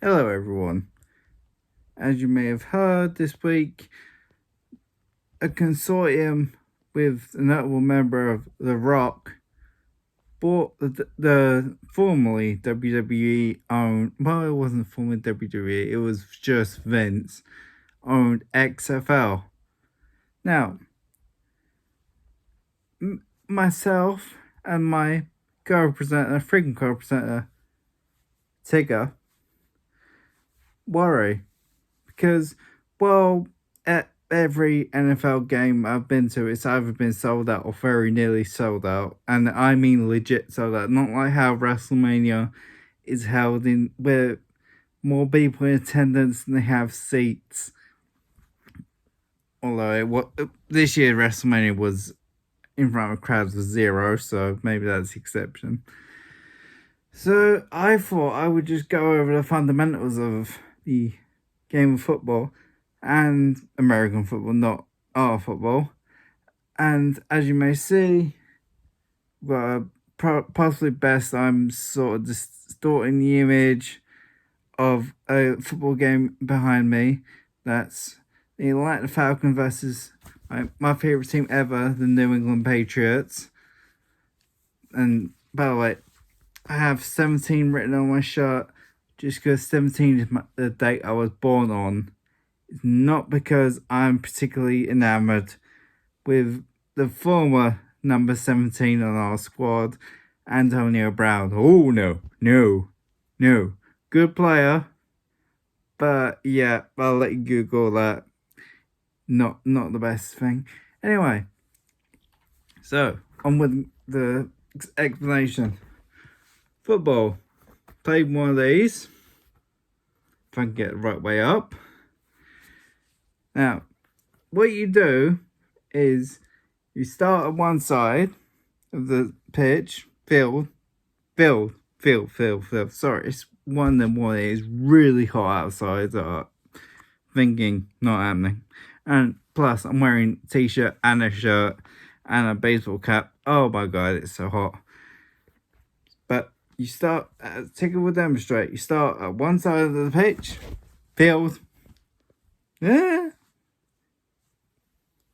Hello, everyone. As you may have heard this week, a consortium with a notable member of The Rock bought the formerly WWE owned, well, it wasn't formerly WWE, it was just Vince owned XFL. Now, myself and my freaking co-presenter, Tigger, worry because, well, at every NFL game I've been to, it's either been sold out or very nearly sold out. And I mean legit sold out. Not like how WrestleMania is held in where more people in attendance than they have seats. Although this year WrestleMania was in front of crowds of zero, so maybe that's the exception. So I thought I would just go over the fundamentals of the game of football and American football, not our football. And as you may see, well, possibly best, I'm sort of distorting the image of a football game behind me. That's the Atlanta Falcons versus my favorite team ever, the New England Patriots. And by the way, I have 17 written on my shirt just because 17 is the date I was born on. It's not because I'm particularly enamored with the former number 17 on our squad, Antonio Brown. Oh, no. Good player, but yeah, I'll let you Google that. Not the best thing. Anyway, so on with the explanation. Football. Played one of these. If I can get the right way up. Now, what you do is you start on one side of the pitch, field. Sorry, it's one and one. It's really hot outside. Thinking not happening. And plus, I'm wearing a t-shirt and a shirt and a baseball cap. Oh my god, it's so hot. But you start, Ticker will demonstrate. You start at one side of the pitch, field. Yeah.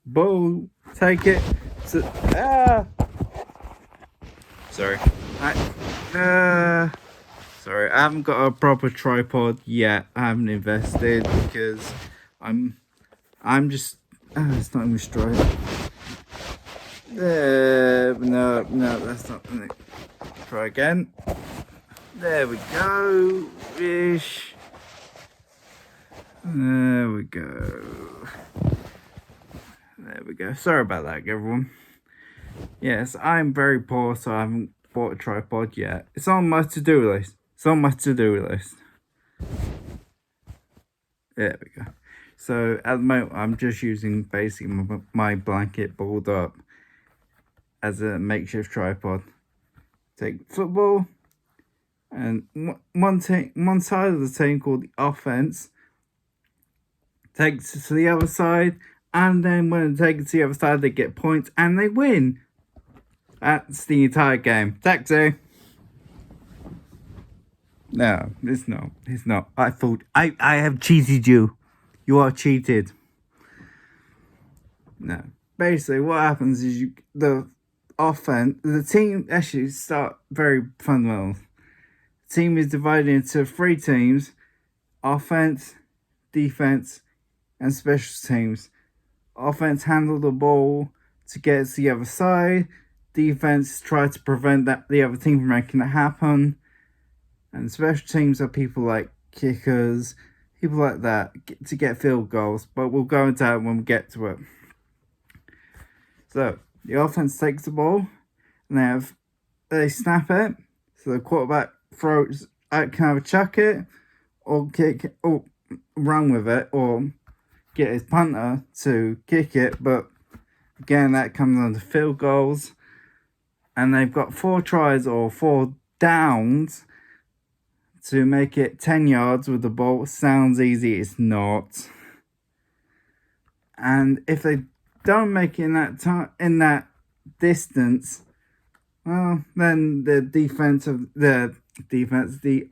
Ball, take it. Sorry. Sorry, I haven't got a proper tripod yet. I haven't invested because I'm just. It's not even straight. No, that's not. Try again. There we go. Ish. There we go. There we go. Sorry about that, everyone. Yes, I'm very poor, so I haven't bought a tripod yet. It's on my to-do list. There we go. So at the moment, I'm just using basically my blanket balled up as a makeshift tripod. Take football, and one side of the team called the offense takes it to the other side, and then when they take it to the other side, they get points and they win. That's the entire game. Taxi. No, it's not. It's not. I thought I have cheated you. You are cheated. No. Basically, what happens is the team actually start very fundamental. The team is divided into 3 teams: offense, defense, and special teams. Offense handle the ball to get to the other side. Defense try to prevent the other team from making it happen. And special teams are people like kickers, people like that, to get field goals. But we'll go into that when we get to it. So the offense takes the ball, and they snap it. So the quarterback can either chuck it, or kick it, or run with it, or get his punter to kick it. But again, that comes under field goals. And they've got 4 tries or 4 downs to make it 10 yards with the ball. Sounds easy, it's not. And if they don't make it in that distance, well, then the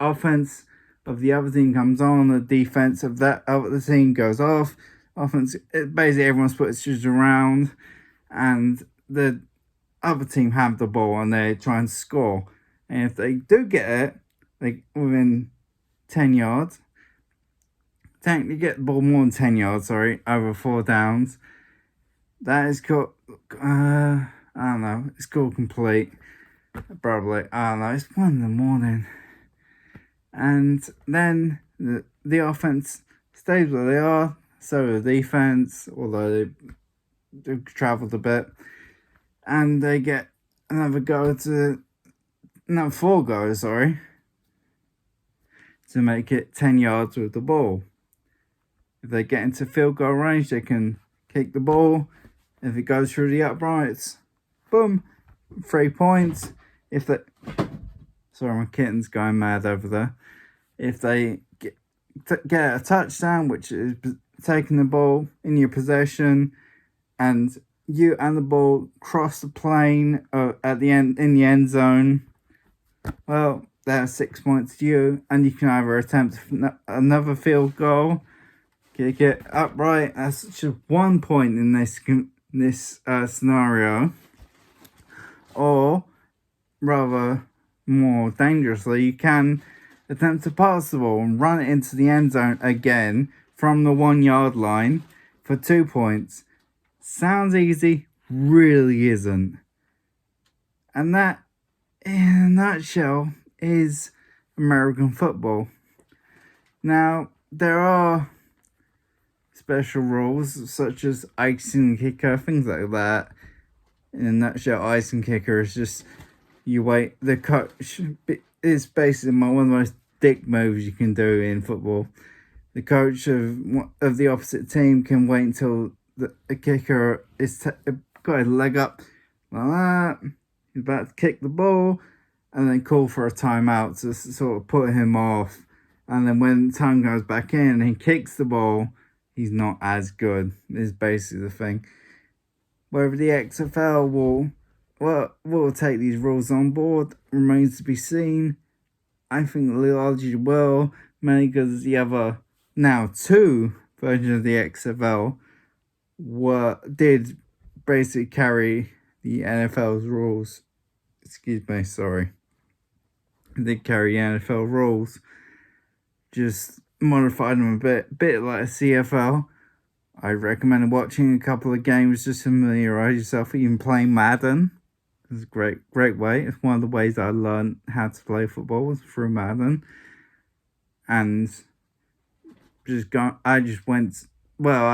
offense of the other team comes on, the defense of that other team goes off. Offense, basically everyone switches around, and the other team have the ball and they try and score. And if they do get it, like within 10 yards, technically get the ball more than 10 yards, sorry, over 4 downs, that is called, I don't know, it's called complete. Probably, I don't know, it's 1 in the morning. And then the offense stays where they are, so the defense, although they've travelled a bit, and they get another 4 goals, to make it 10 yards with the ball. If they get into field goal range, they can kick the ball. If it goes through the uprights, boom, 3 points. If they, sorry, my kitten's going mad over there. If they get a touchdown, which is taking the ball in your possession, and you and the ball cross the plane at the end in the end zone, well, that's 6 points to you, and you can either attempt another field goal, kick it upright. That's just 1 point in this scenario, or rather more dangerously, you can attempt to pass the ball and run it into the end zone again from the 1 yard line for 2 points. Sounds easy, really isn't. And that, in a nutshell, is American football. Now, there are special rules such as icing kicker, things like that. In a nutshell, icing kicker is just you wait. The coach is basically one of the most dick moves you can do in football. The coach of the opposite team can wait until the kicker is got his leg up like that. He's about to kick the ball, and then call for a timeout to sort of put him off. And then when time goes back in and he kicks the ball, he's not as good, is basically the thing. Whether the XFL will take these rules on board remains to be seen. I think largely will, mainly because the other, now 2 versions of the XFL did basically carry the NFL's rules. Excuse me, sorry. Did carry NFL rules, just modified them a bit like a CFL. I recommend watching a couple of games just to familiarize yourself, even playing Madden. It's a great way. It's one of the ways I learned how to play football was through Madden. And I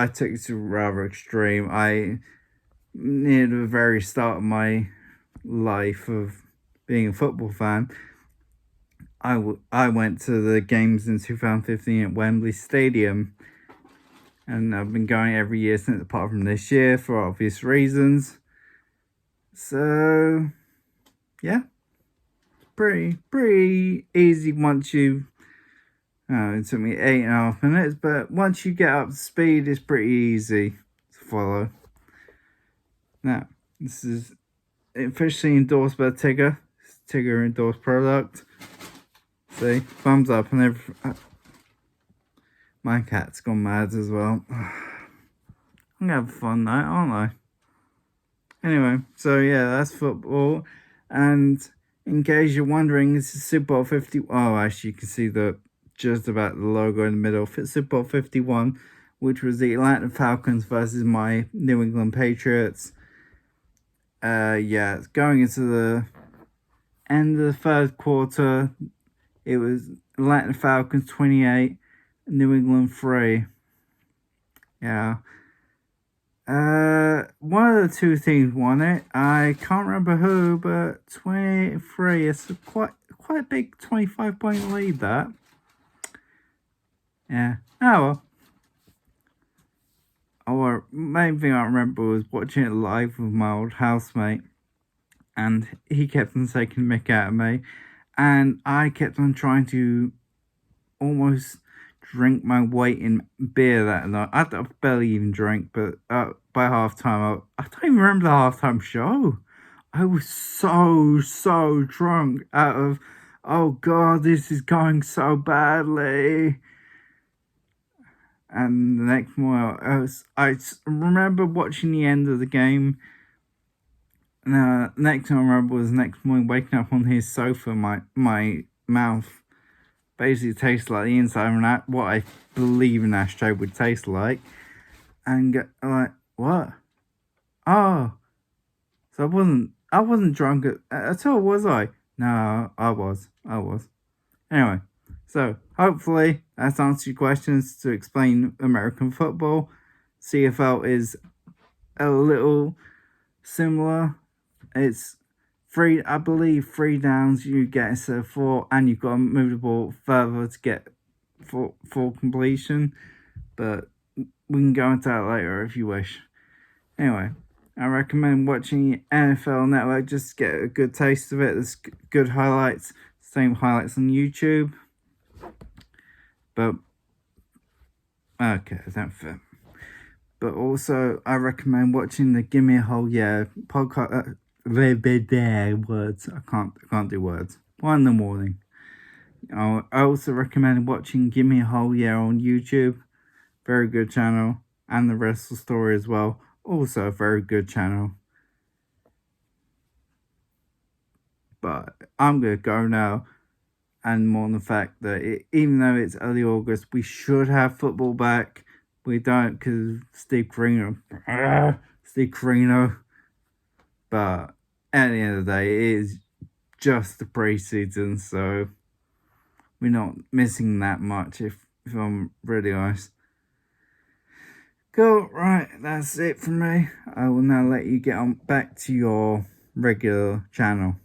took it to rather extreme. Near the very start of my life of being a football fan, I went to the games in 2015 at Wembley Stadium, and I've been going every year since, apart from this year, for obvious reasons. So, yeah, pretty easy once you. It took me 8.5 minutes, but once you get up to speed, it's pretty easy to follow. Now, this is officially endorsed by Tigger. It's Tigger endorsed product. See, thumbs up and everything. My cat's gone mad as well. I'm gonna have a fun night, aren't I? Anyway, so yeah, that's football. And in case you're wondering, this is Super Bowl 50. Oh, actually, you can see just about the logo in the middle. Super Bowl 51, which was the Atlanta Falcons versus my New England Patriots. Yeah, going into the end of the third quarter, it was Atlanta Falcons 28, New England 3. Yeah. One of the 2 teams won it. I can't remember who, but 23. It's quite a big 25-point lead, that. Yeah. Oh well. Main thing I remember was watching it live with my old housemate, and he kept on taking the mick out of me, and I kept on trying to almost drink my weight in beer that night. I barely even drank, but by halftime, I don't even remember the halftime show. I was so drunk out of oh god, this is going so badly. And the next morning, I remember watching the end of the game. And next time I remember was next morning waking up on his sofa. My mouth basically tastes like the inside of what I believe an ashtray would taste like. And like, what? Oh, so I wasn't drunk at all, was I? No, I was. Anyway, so hopefully that's answered your questions to explain American football. CFL is a little similar. It's I believe 3 downs you get a 4, and you've got to move the ball further to get full completion. But we can go into that later if you wish. Anyway, I recommend watching NFL Network just to get a good taste of it. There's good highlights, same highlights on YouTube. But okay, that's fair. But also, I recommend watching the Give Me a Whole Year podcast. Words. I can't do words. 1 in the morning. I also recommend watching Give Me a Whole Year on YouTube. Very good channel. And the Wrestle Story as well. Also a very good channel. But I'm going to go now. And more on the fact that even though it's early August, we should have football back. We don't because Steve Carino. But at the end of the day, it is just the preseason, so we're not missing that much if I'm really honest. Cool, right, that's it from me. I will now let you get on back to your regular channel.